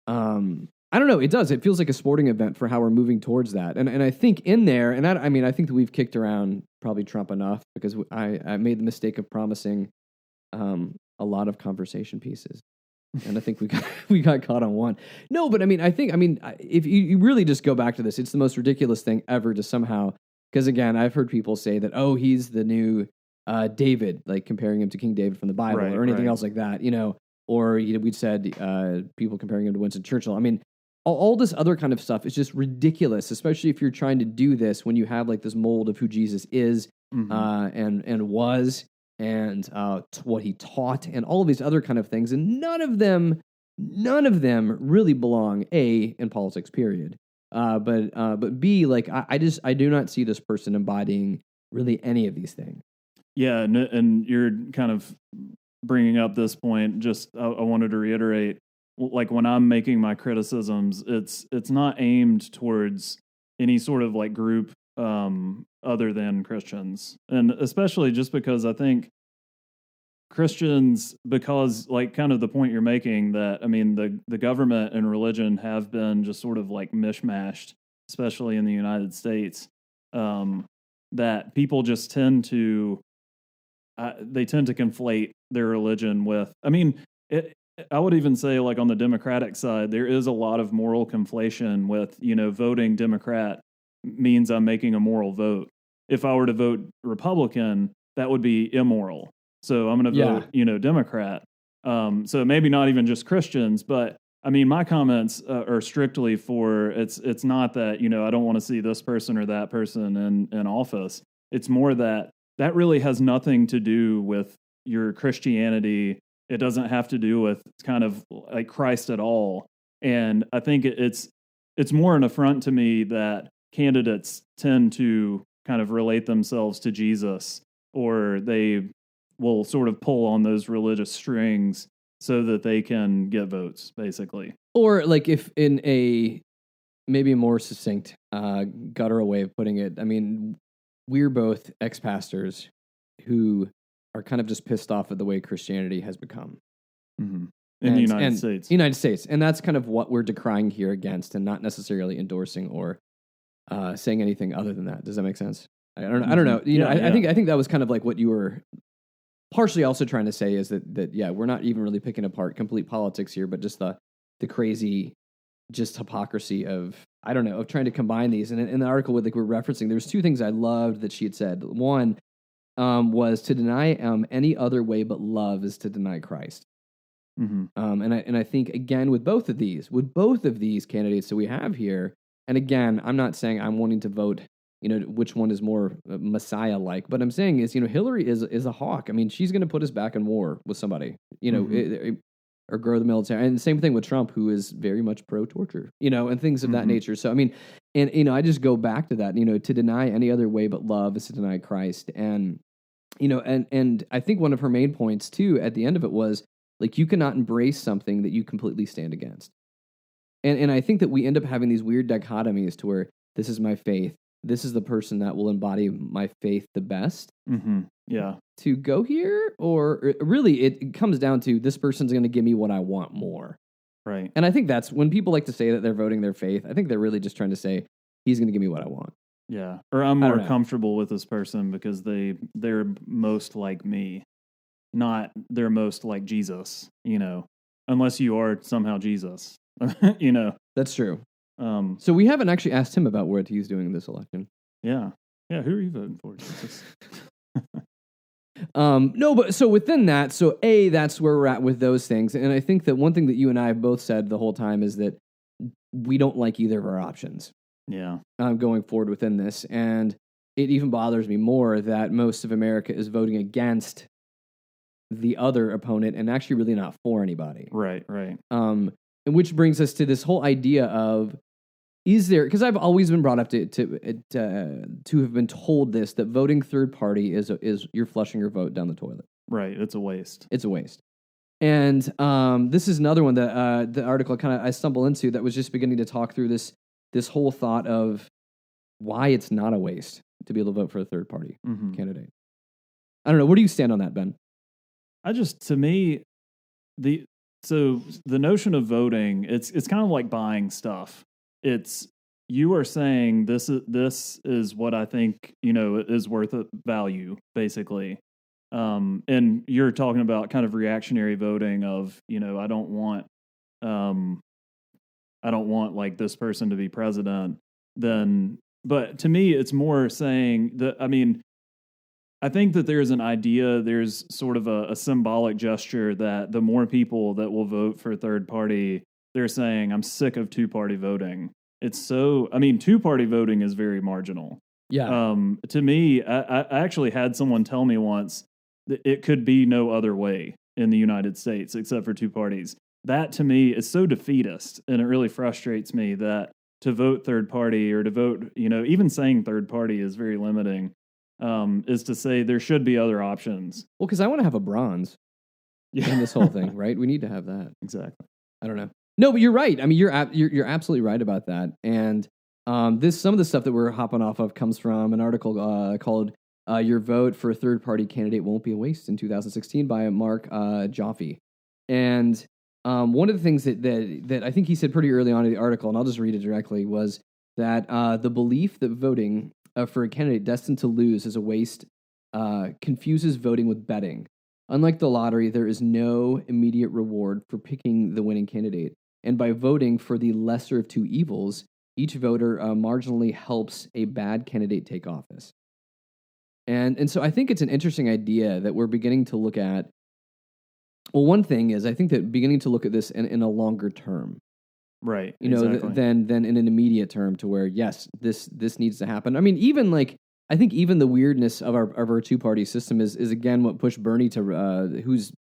I don't know, it feels like a sporting event for how we're moving towards that. And I think in there, and I think that we've kicked around probably Trump enough, because I made the mistake of promising a lot of conversation pieces. And I think we got caught on one. No, but if you really just go back to this, it's the most ridiculous thing ever to somehow, because again, I've heard people say that, oh, he's the new David, like comparing him to King David from the Bible, or anything else like that, or we'd said people comparing him to Winston Churchill. I mean, all this other kind of stuff is just ridiculous, especially if you're trying to do this when you have like this mold of who Jesus is, mm-hmm. and was, and what he taught, and all of these other kind of things, and none of them really belong in politics, period. But B, like I do not see this person embodying really any of these things. Yeah, and you're kind of bringing up this point. Just I wanted to reiterate, like when I'm making my criticisms, it's not aimed towards any sort of like group other than Christians, and especially just because I think Christians, because like kind of the point you're making, that I mean the government and religion have been just sort of like mishmashed, especially in the United States, that people just tend to conflate their religion with, I would even say, like on the Democratic side, there is a lot of moral conflation with, voting Democrat means I'm making a moral vote. If I were to vote Republican, that would be immoral. So I'm going to vote, Democrat. So maybe not even just Christians, but I mean, my comments are strictly for, it's not that, I don't want to see this person or that person in office. It's more that really has nothing to do with your Christianity. It doesn't have to do with kind of like Christ at all. And I think it's more an affront to me that candidates tend to kind of relate themselves to Jesus, or they will sort of pull on those religious strings so that they can get votes, basically. Or like if in a maybe a more succinct, guttural way of putting it, I mean, we're both ex-pastors who are kind of just pissed off at the way Christianity has become. Mm-hmm. In the United States. United States. And that's kind of what we're decrying here against and not necessarily endorsing or saying anything other than that. Does that make sense? I don't know. I don't know. You know, I think that was kind of like what you were partially also trying to say is that yeah, we're not even really picking apart complete politics here, but just the crazy just hypocrisy of, I don't know, of trying to combine these. And in the article with like we're referencing, there was two things I loved that she had said. One was to deny any other way but love is to deny Christ. Mm-hmm. And I think again with both of these candidates that we have here, and again, I'm not saying I'm wanting to vote, you know, which one is more Messiah-like, but I'm saying is, you know, Hillary is a hawk. I mean, she's going to put us back in war with somebody, you know, or grow the military. And the same thing with Trump, who is very much pro-torture, you know, and things of that nature. So, I mean, and, you know, I just go back to that, you know, to deny any other way but love is to deny Christ. And, you know, and I think one of her main points, too, at the end of it was, like, you cannot embrace something that you completely stand against. And I think that we end up having these weird dichotomies to where this is my faith, this is the person that will embody my faith the best. Mm-hmm. Yeah. To go here, or really it comes down to this person's going to give me what I want more. Right. And I think that's when people like to say that they're voting their faith, I think they're really just trying to say he's going to give me what I want. Yeah. Or I'm more comfortable with this person because they're most like me, not they're most like Jesus, you know, unless you are somehow Jesus, you know. That's true. So we haven't actually asked him about what he's doing in this election. Yeah. Yeah. Who are you voting for, Jesus? No, but so within that, so that's where we're at with those things. And I think that one thing that you and I have both said the whole time is that we don't like either of our options. Yeah. Going forward within this. And it even bothers me more that most of America is voting against the other opponent and actually really not for anybody. Right, right. And which brings us to this whole idea of, is there, because I've always been brought up to have been told this, that voting third party is you're flushing your vote down the toilet. Right, it's a waste. It's a waste. And this is another one that the article I stumbled into that was just beginning to talk through this whole thought of why it's not a waste to be able to vote for a third party candidate. I don't know. Where do you stand on that, Ben? To me, the notion of voting, it's kind of like buying stuff. It's, you are saying this is what I think, you know, is worth a value, basically. And you're talking about kind of reactionary voting of, you know, I don't want like this person to be president. But to me, it's more saying that, I mean, I think that there's an idea, there's sort of a symbolic gesture that the more people that will vote for third party, they're saying, I'm sick of two-party voting. Two-party voting is very marginal. Yeah. To me, I actually had someone tell me once that it could be no other way in the United States except for two parties. That to me is so defeatist, and it really frustrates me that to vote third party or to vote, you know, even saying third party is very limiting, is to say there should be other options. Well, because I want to have a bronze in this whole thing, right? We need to have that. Exactly. I don't know. No, but you're right. I mean, you're absolutely right about that. And some of the stuff that we're hopping off of comes from an article called "Your Vote for a Third Party Candidate Won't Be a Waste" in 2016 by Mark Joffe. And one of the things that I think he said pretty early on in the article, and I'll just read it directly, was that the belief that voting for a candidate destined to lose is a waste confuses voting with betting. Unlike the lottery, there is no immediate reward for picking the winning candidate. And by voting for the lesser of two evils, each voter marginally helps a bad candidate take office. And so I think it's an interesting idea that we're beginning to look at. Well, one thing is I think that beginning to look at this in a longer term. Right. You know, exactly. than in an immediate term to where, yes, this needs to happen. I mean, even like, I think even the weirdness of our two-party system is again what pushed Bernie to, who's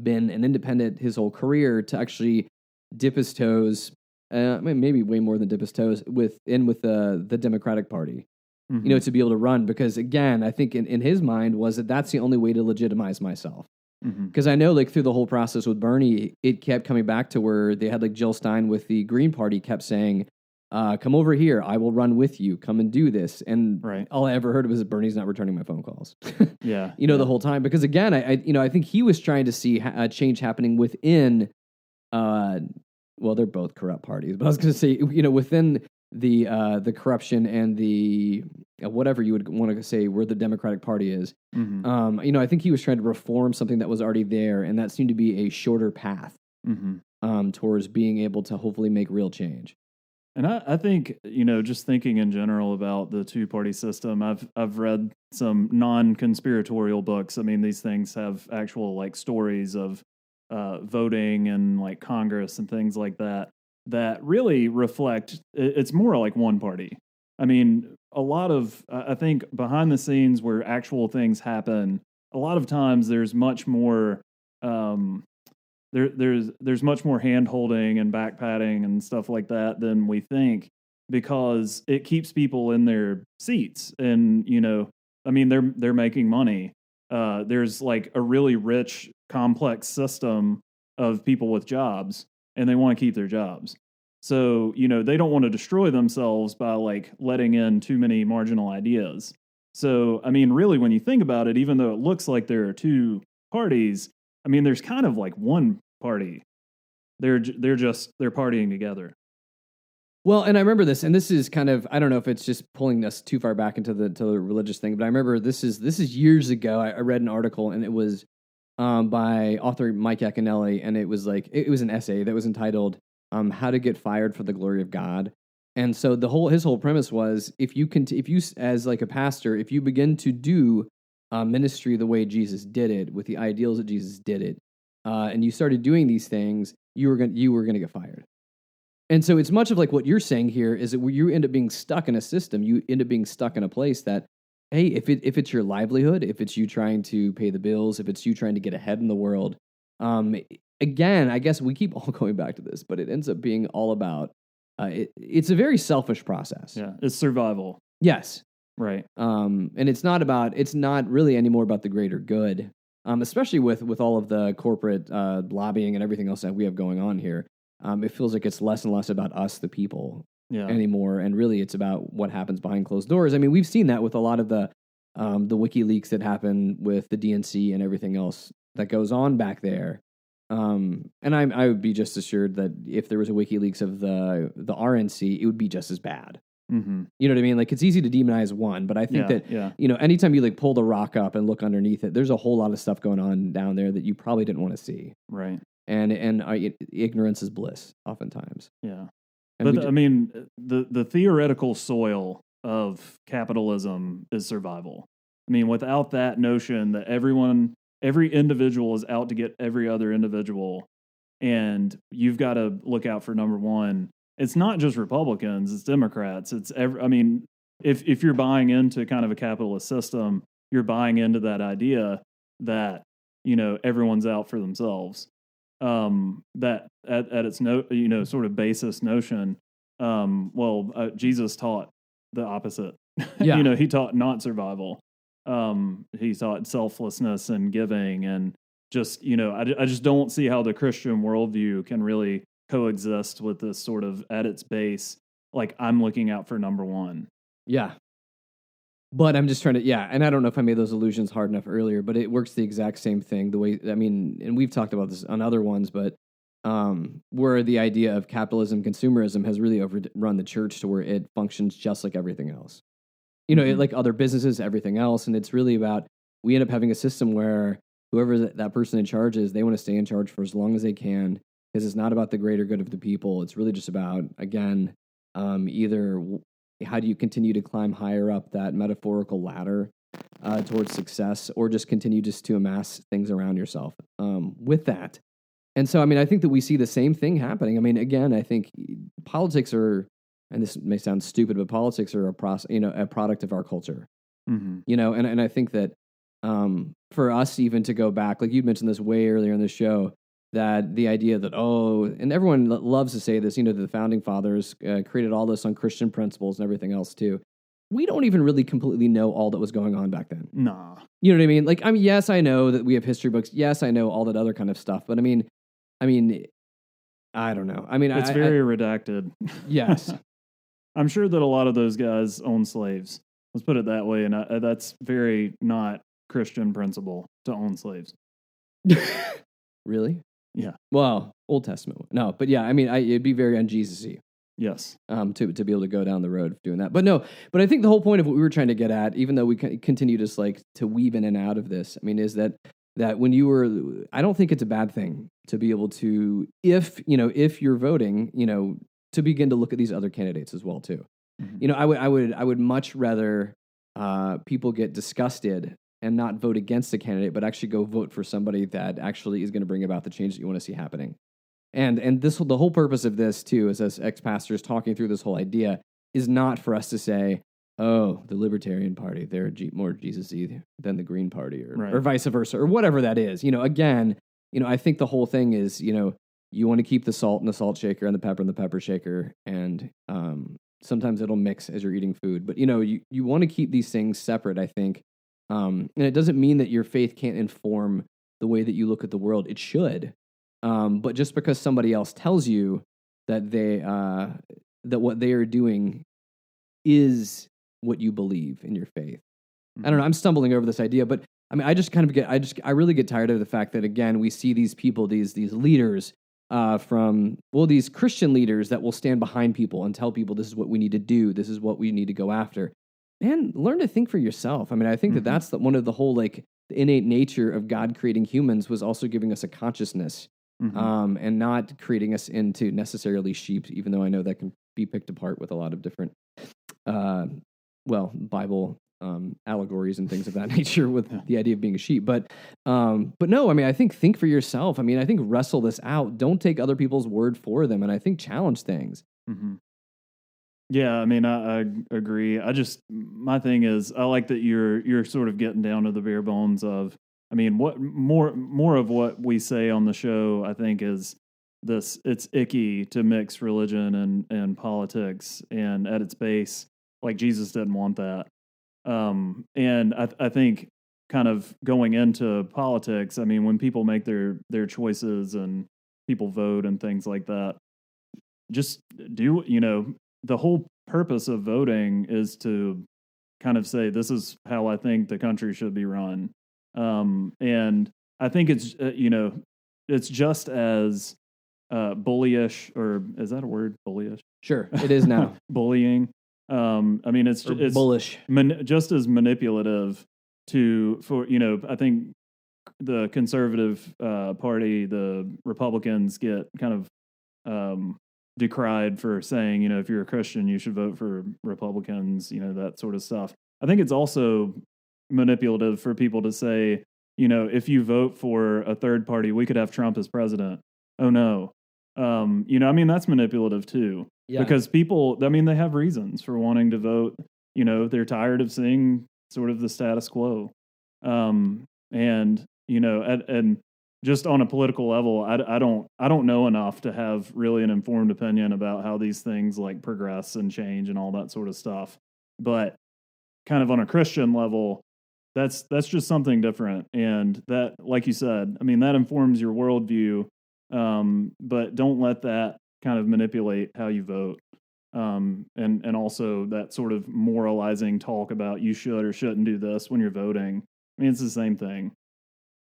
been an independent his whole career, to actually dip his toes, maybe way more than dip his toes, with the Democratic Party. to be able to run. Because again, I think in his mind was that that's the only way to legitimize myself. Because I know, like, through the whole process with Bernie, it kept coming back to where they had, like, Jill Stein with the Green Party kept saying, come over here, I will run with you, come and do this. And all I ever heard was that Bernie's not returning my phone calls. The whole time. Because again, I think he was trying to see a change happening within, well, they're both corrupt parties, but I was going to say, within the corruption and the whatever you would want to say where the Democratic Party is. I think he was trying to reform something that was already there, and that seemed to be a shorter path towards being able to hopefully make real change. And I think, just thinking in general about the two-party system, I've read some non-conspiratorial books. I mean, these things have actual, like, stories of voting and, like, Congress and things like that really reflect, it's more like one party. I mean, a lot of, I think behind the scenes where actual things happen, a lot of times there's much more, there's much more hand holding and back patting and stuff like that than we think, because it keeps people in their seats. And, they're making money. There's like a really rich, complex system of people with jobs, and they want to keep their jobs. So, they don't want to destroy themselves by, like, letting in too many marginal ideas. So, I mean, really, when you think about it, even though it looks like there are two parties, I mean, there's kind of like one party. They're partying together. Well, and I remember this, and this is kind of, I don't know if it's just pulling us too far back into the religious thing, but I remember this is years ago. I read an article, and it was by author Mike Yaconelli, and it was an essay that was entitled "How to Get Fired for the Glory of God." And so his whole premise was, if you as like a pastor, if you begin to do ministry the way Jesus did it, with the ideals that Jesus did it, and you started doing these things, you were gonna get fired. And so it's much of like what you're saying here is that you end up being stuck in a system. You end up being stuck in a place that, hey, if it's your livelihood, if it's you trying to pay the bills, if it's you trying to get ahead in the world, again, I guess we keep all going back to this, but it ends up being all about, it's a very selfish process. Yeah, it's survival. Yes. Right. And it's not really anymore about the greater good, especially with all of the corporate lobbying and everything else that we have going on here. It feels like it's less and less about us, the people, anymore, and really it's about what happens behind closed doors. I mean, we've seen that with a lot of the WikiLeaks that happen with the DNC and everything else that goes on back there. And I would be just assured that if there was a WikiLeaks of the RNC, it would be just as bad. Mm-hmm. You know what I mean? Like, it's easy to demonize one, but I think anytime you like pull the rock up and look underneath it, there's a whole lot of stuff going on down there that you probably didn't want to see. Right. And ignorance is bliss, oftentimes. Yeah. But the theoretical soil of capitalism is survival. I mean, without that notion that every individual is out to get every other individual, and you've got to look out for number one. It's not just Republicans, it's Democrats. If you're buying into kind of a capitalist system, you're buying into that idea that, everyone's out for themselves. That at its sort of basis notion, Jesus taught the opposite. Yeah. He taught not survival. He taught selflessness and giving, and just, I just don't see how the Christian worldview can really coexist with this sort of, at its base, like, I'm looking out for number one. Yeah. But I'm just trying to, and I don't know if I made those illusions hard enough earlier, but it works the exact same thing. The way, and we've talked about this on other ones, but where the idea of capitalism, consumerism has really overrun the church to where it functions just like everything else. Like other businesses, everything else. And it's really about, we end up having a system where whoever that person in charge is, they want to stay in charge for as long as they can, because it's not about the greater good of the people. It's really just about, again, either how do you continue to climb higher up that metaphorical ladder towards success, or just continue just to amass things around yourself with that. And so, I think that we see the same thing happening. Again, I think politics are, and this may sound stupid, but politics are a product of our culture. Mm-hmm. And I think that for us even to go back, like you mentioned this way earlier in the show, that the idea that, and everyone loves to say this, that the founding fathers created all this on Christian principles and everything else too. we don't even really completely know all that was going on back then. Nah. You know what I mean? Like, I mean, yes, I know that we have history books. Yes, I know all that other kind of stuff. But I mean, I don't know. I mean, it's very redacted. Yes. I'm sure that a lot of those guys own slaves. Let's put it that way. And that's very not Christian principle to own slaves. Really? Yeah. Well, Old Testament. No, but yeah, I mean, it'd be very un-Jesus-y. Yes. To be able to go down the road doing that. But no, but I think the whole point of what we were trying to get at, even though we continue to weave in and out of this, I mean, is that when you were, I don't think it's a bad thing to be able to, if you're voting, to begin to look at these other candidates as well too. Mm-hmm. I would much rather people get disgusted and not vote against a candidate, but actually go vote for somebody that actually is going to bring about the change that you want to see happening. And the whole purpose of this too, is as ex-pastors talking through this whole idea, is not for us to say, oh, the Libertarian Party, they're more Jesus-y than the Green Party, or vice versa, or whatever that is. Again, I think the whole thing is, you want to keep the salt in the salt shaker and the pepper in the pepper shaker, and sometimes it'll mix as you're eating food. But you want to keep these things separate, I think. And it doesn't mean that your faith can't inform the way that you look at the world. It should. But just because somebody else tells you that that what they are doing is what you believe in your faith. Mm-hmm. I don't know. I'm stumbling over this idea, but I mean, I really get tired of the fact that, again, we see these people, these leaders these Christian leaders that will stand behind people and tell people this is what we need to do. This is what we need to go after. Man, learn to think for yourself. I mean, I think that's one of the whole, like, the innate nature of God creating humans was also giving us a consciousness. Mm-hmm. And not creating us into necessarily sheep, even though I know that can be picked apart with a lot of different, Bible allegories and things of that nature with the idea of being a sheep. But no, I mean, I think for yourself. I mean, I think wrestle this out. Don't take other people's word for them, and I think challenge things. Mm-hmm. Yeah, I mean, I agree. My thing is, I like that you're sort of getting down to the bare bones of. I mean, what more of what we say on the show, I think, is this: it's icky to mix religion and politics, and at its base, like, Jesus didn't want that. And I think, kind of going into politics, I mean, when people make their choices and people vote and things like that, just do, the whole purpose of voting is to kind of say, this is how I think the country should be run. And I think it's, it's just as bullyish, or is that a word? Bullyish? Sure, it is now. Bullying. I mean, it's bullish. Just as manipulative I think the conservative party, the Republicans, get kind of decried for saying, if you're a Christian, you should vote for Republicans, that sort of stuff. I think it's also manipulative for people to say, if you vote for a third party, we could have Trump as president. Oh no. I mean, that's manipulative too. Yeah. Because people, I mean, they have reasons for wanting to vote. They're tired of seeing sort of the status quo. And just on a political level, I don't know enough to have really an informed opinion about how these things like progress and change and all that sort of stuff. But kind of on a Christian level, that's just something different. And that, like you said, I mean, that informs your worldview. But don't let that kind of manipulate how you vote. And also that sort of moralizing talk about you should or shouldn't do this when you're voting. I mean, it's the same thing.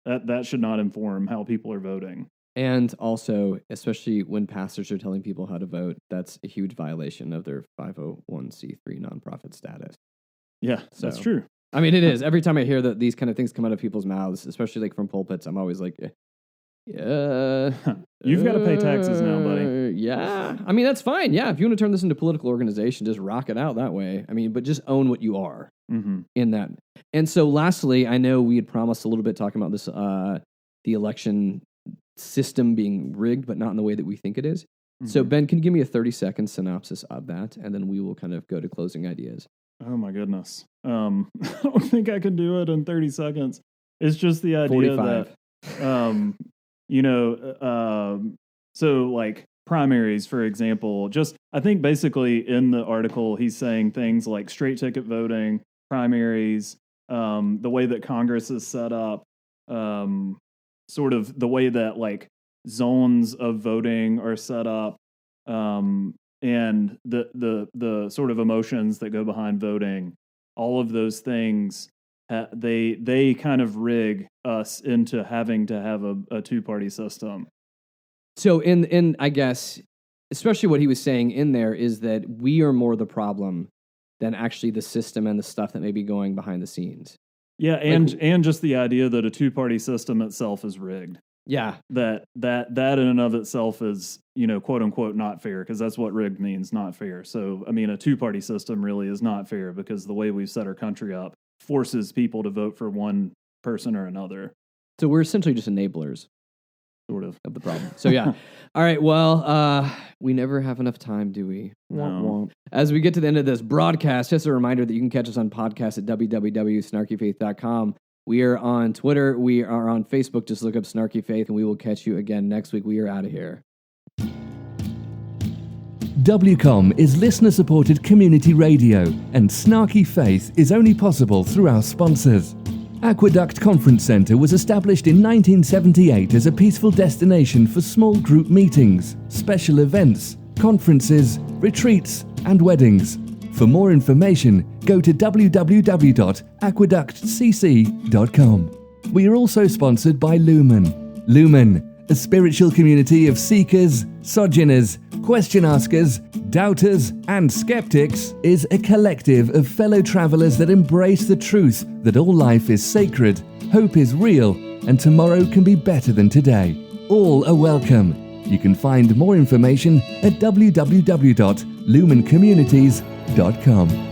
That should not inform how people are voting. And also, especially when pastors are telling people how to vote, that's a huge violation of their 501c3 nonprofit status. Yeah, so, that's true. I mean, it is. Every time I hear that these kind of things come out of people's mouths, especially like from pulpits, I'm always like, yeah. You've got to pay taxes now, buddy. Yeah. I mean, that's fine. Yeah. If you want to turn this into a political organization, just rock it out that way. I mean, but just own what you are in that. And so lastly, I know we had promised a little bit talking about this, the election system being rigged, but not in the way that we think it is. Mm-hmm. So Ben, can you give me a 30-second synopsis of that? And then we will kind of go to closing ideas. Oh my goodness. I don't think I can do it in 30 seconds. It's just the idea 45. that, so like primaries, for example. I think basically in the article, he's saying things like straight ticket voting, primaries, the way that Congress is set up, sort of the way that like zones of voting are set up, and the sort of emotions that go behind voting, all of those things, they kind of rig us into having to have a two-party system. So in I guess, especially what he was saying in there is that we are more the problem than actually the system and the stuff that may be going behind the scenes. Yeah, and just the idea that a two-party system itself is rigged. Yeah. That in and of itself is, quote unquote, not fair, because that's what rigged means, not fair. So, I mean, a two-party system really is not fair because the way we've set our country up forces people to vote for one person or another. So we're essentially just enablers. Sort of the problem. So yeah. All right. Well, we never have enough time, do we? No. As we get to the end of this broadcast, just a reminder that you can catch us on podcast at www.snarkyfaith.com. We are on Twitter. We are on Facebook. Just look up Snarky Faith, and we will catch you again next week. We are out of here. WCOM is listener-supported community radio, and Snarky Faith is only possible through our sponsors. Aqueduct Conference Centre was established in 1978 as a peaceful destination for small group meetings, special events, conferences, retreats, and weddings. For more information, go to www.aqueductcc.com. We are also sponsored by Lumen. Lumen, a spiritual community of seekers, sojourners, question askers, doubters, and skeptics, is a collective of fellow travelers that embrace the truth that all life is sacred, hope is real, and tomorrow can be better than today. All are welcome. You can find more information at www.lumencommunities.com.